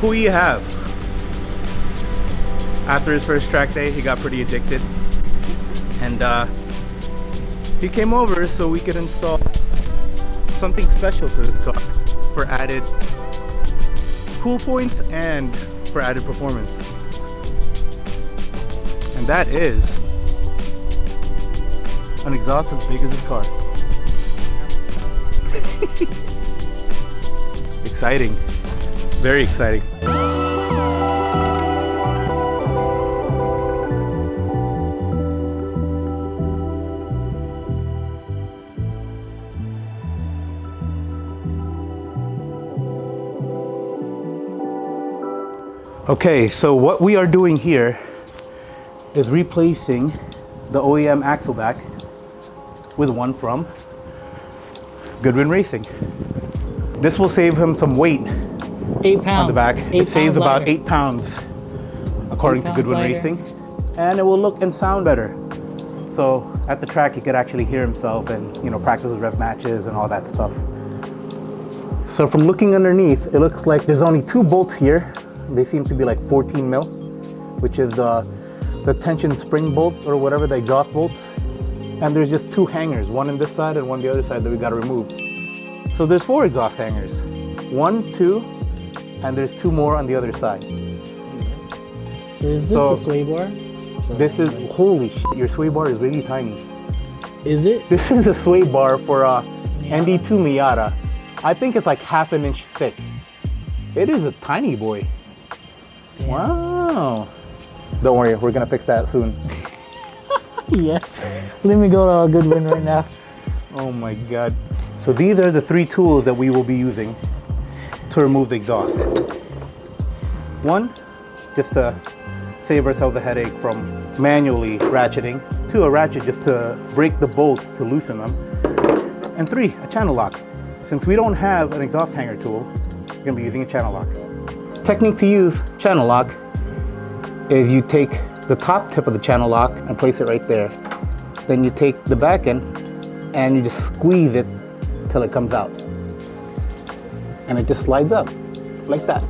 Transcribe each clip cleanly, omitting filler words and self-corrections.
who you have. After his first track day, he got pretty addicted, and he came over so we could install something special to this car for added cool points and for added performance. And that is an exhaust as big as his car. Exciting, very exciting. Okay, so what we are doing here is replacing the OEM axle back with one from Goodwin Racing. This will save him some weight 8 pounds on the back. It saves about 8 pounds according to Goodwin lighter. Racing, and it will look and sound better. So at the track, he could actually hear himself and, you know, practice his rev matches and all that stuff. So from looking underneath, it looks like there's only 2 bolts here. They seem to be like 14 mil, which is the tension spring bolt or whatever, the exhaust bolts. And there's just 2 hangers, one on this side and one on the other side that we got to remove. So there's 4 exhaust hangers, 1, 2, and there's 2 more on the other side. So is this a sway bar? This is, holy shit, your sway bar is really tiny. Is it? This is a sway bar for a ND2 Miata. I think it's like half an inch thick. It is a tiny boy. Damn. Wow. Don't worry, we're gonna fix that soon. Yeah. Let me go to Goodwin right now. Oh my God. So these are the 3 tools that we will be using to remove the exhaust. 1, just to save ourselves a headache from manually ratcheting. 2, a ratchet just to break the bolts to loosen them. And 3, a channel lock. Since we don't have an exhaust hanger tool, we're gonna be using a channel lock. Technique to use channel lock is you take the top tip of the channel lock and place it right there. Then you take the back end and you just squeeze it till it comes out. And it just slides up like that.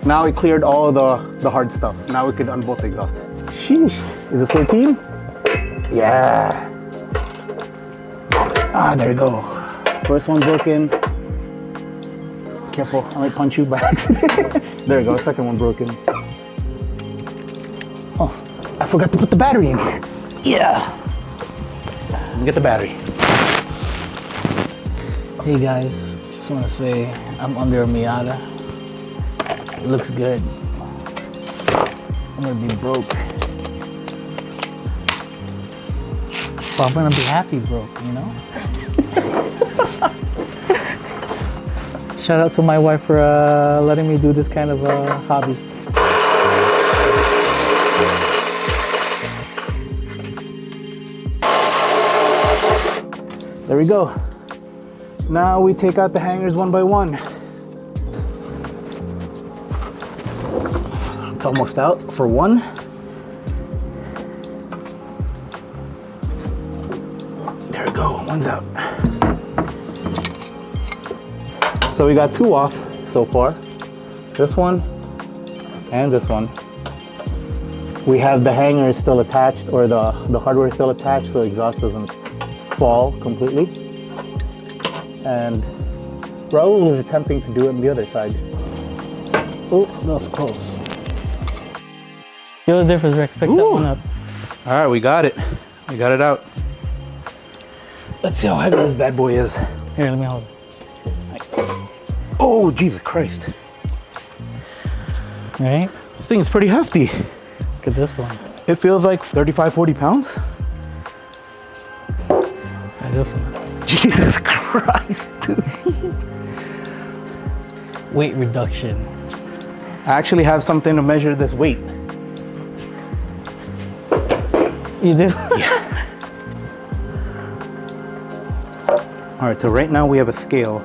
Now it cleared all the hard stuff. Now we could unbolt the exhaust. Sheesh, is it 14? Yeah. Ah, there you go. First one broken. Careful, I might punch you by accident. There you go, second one broken. Oh, I forgot to put the battery in here. Yeah. Let me get the battery. Hey guys, just want to say I'm under a Miata. It looks good. I'm gonna be broke. But I'm gonna be happy broke, you know? Shout out to my wife for letting me do this kind of hobby. There we go. Now we take out the hangers one by one. It's almost out for 1. There we go, one's out. So we got 2 off so far. This one and this one. We have the hangers still attached, or the hardware still attached, so the exhaust doesn't fall completely. And Raul is attempting to do it on the other side. Oh, that was close. The other difference, Rex, pick that one up. All right, we got it. We got it out. Let's see how heavy this bad boy is. Here, let me hold it. Oh, Jesus Christ. Right? This thing is pretty hefty. Look at this one. It feels like 35, 40 pounds. And this one. Jesus Christ, dude. Weight reduction. I actually have something to measure this weight. You do? Yeah. All right, so right now we have a scale.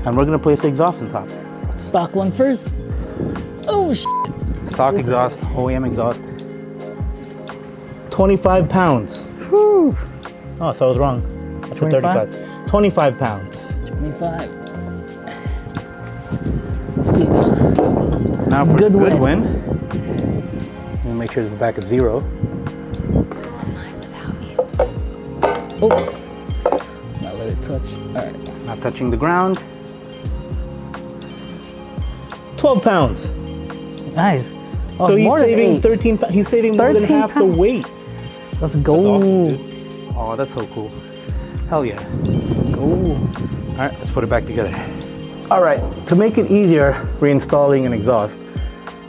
And we're gonna place the exhaust on top. Stock one first. Oh, shit. Stock exhaust, OEM exhaust. 25 pounds. Whew. Oh, so I was wrong. That's 25? a 35. 25 pounds. 25 5. Let's see now. Now for Good good win. win. We'll make sure it's back at 0. Oh, not let it touch. All right. Not touching the ground. 12 pounds. Nice. Oh, So he's more than saving 8. 13. He's saving more than 13 half the pounds. weight. Let's go. That's awesome, dude. Oh, that's so cool. Hell yeah. Let's go. All right, let's put it back together. All right, to make it easier reinstalling an exhaust,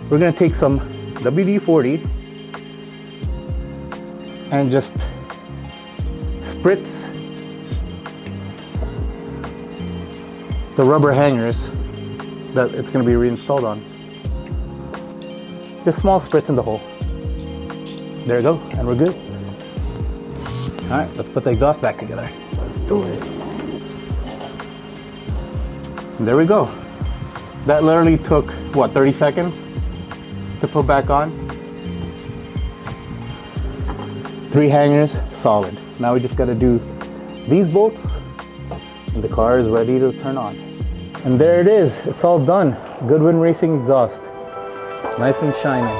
we're gonna take some WD-40 and just spritz the rubber hangers that it's gonna be reinstalled on. Just small spritz in the hole. There you go, and we're good. All right, let's put the exhaust back together. Let's do it. There we go. That literally took, what, 30 seconds to put back on? 3 hangers, solid. Now we just gotta do these bolts, and the car is ready to turn on. And there it is, it's all done. Goodwin Racing exhaust. Nice and shiny.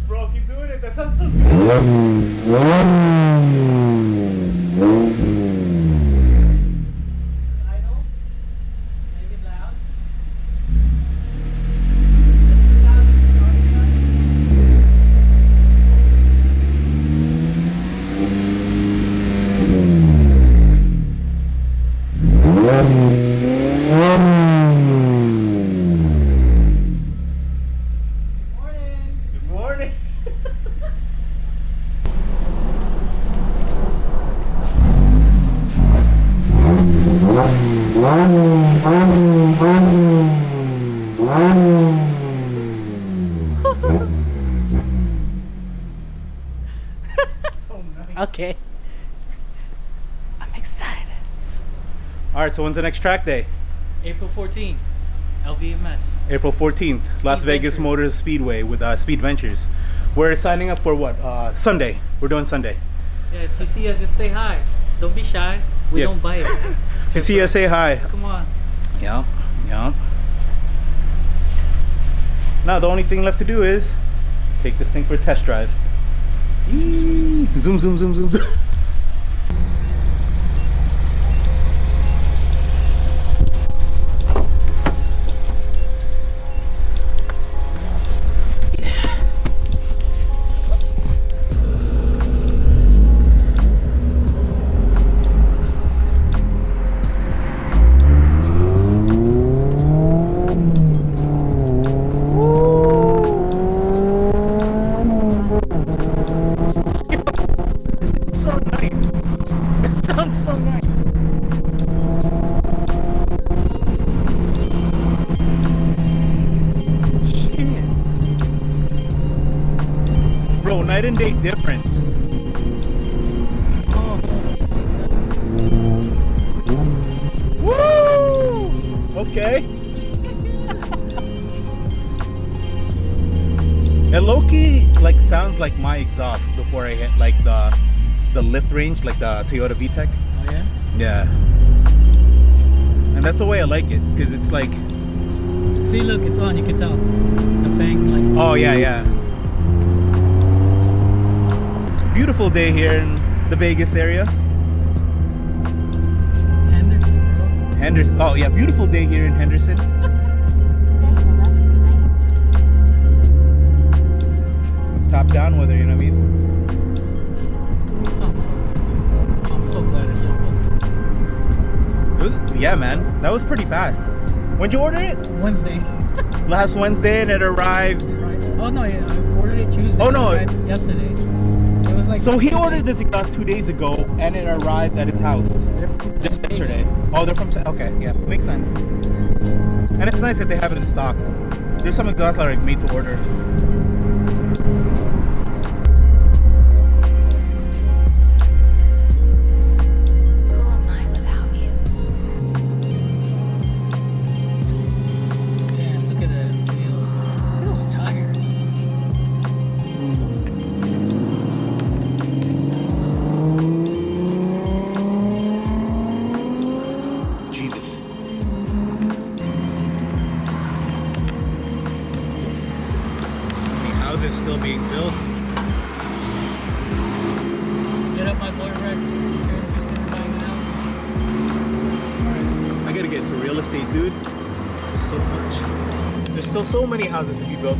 Bro, keep doing it. That sounds so good. Good morning. Okay. I'm excited. All right, so when's the next track day? April 14th, LVMS. April 14th, Las Vegas Ventures. Motors Speedway with Speed Ventures. We're signing up for what? Sunday. We're doing Sunday. Yeah, if you see us, just say hi. Don't be shy. We Yeah. don't bite. If you see us, say hi. Come on. Yeah, yeah. Now the only thing left to do is take this thing for a test drive. Yee. Zoom, zoom, zoom, zoom, zoom. So nice. It sounds so nice. Shit. Bro, night and day difference. Woo! Okay. It low-key like sounds like my exhaust before I hit like the lift range, like the Toyota VTEC. Oh yeah? Yeah. And that's the way I like it, because it's like, See, look, it's on. You can tell. The fang, like. oh yeah, yeah. Beautiful day here in the Vegas area. Henderson, bro. Henderson. Oh yeah, beautiful day here in Henderson. Stay in the left lanes. Top down weather, you know what I mean? Sounds so nice. Yeah, man, that was pretty fast. When'd you order it? Wednesday. Last Wednesday, and it arrived. Oh no, yeah, I ordered it Tuesday. Oh, no. It arrived yesterday. So it was like. So he ordered this exhaust 2 days ago, and it arrived at his house just yesterday. Oh, they're from. Okay, yeah, makes sense. And it's nice that they have it in stock. There's some exhausts that are like made to order. Who am I without you? Damn, look at the wheels. Look at those tires. Jesus. The house is still being built. Get up, my boy Rex. If you're interested in buying a house. I gotta get into real estate, dude. There's so much. There's still so many houses to be built.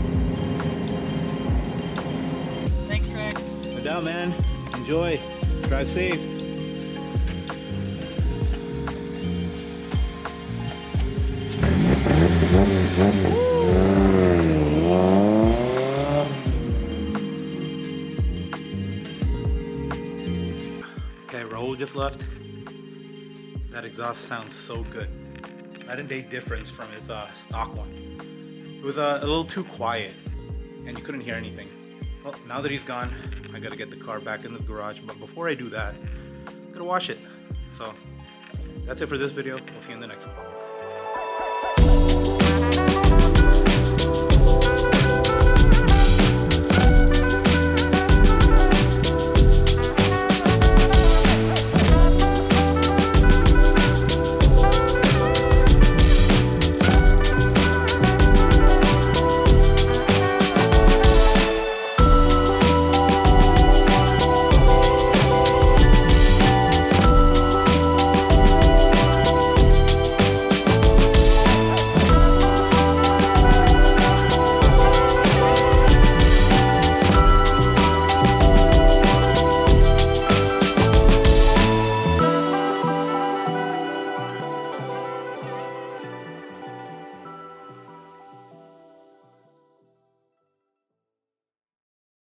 Thanks, Rex. No doubt, man. Enjoy. Drive safe. Okay, Raul just left. That exhaust sounds so good. Night and day difference from his stock one. It was a little too quiet, and you couldn't hear anything. Well, now that he's gone, I gotta get the car back in the garage. But before I do that, I'm gonna wash it. So that's it for this video. We'll see you in the next one.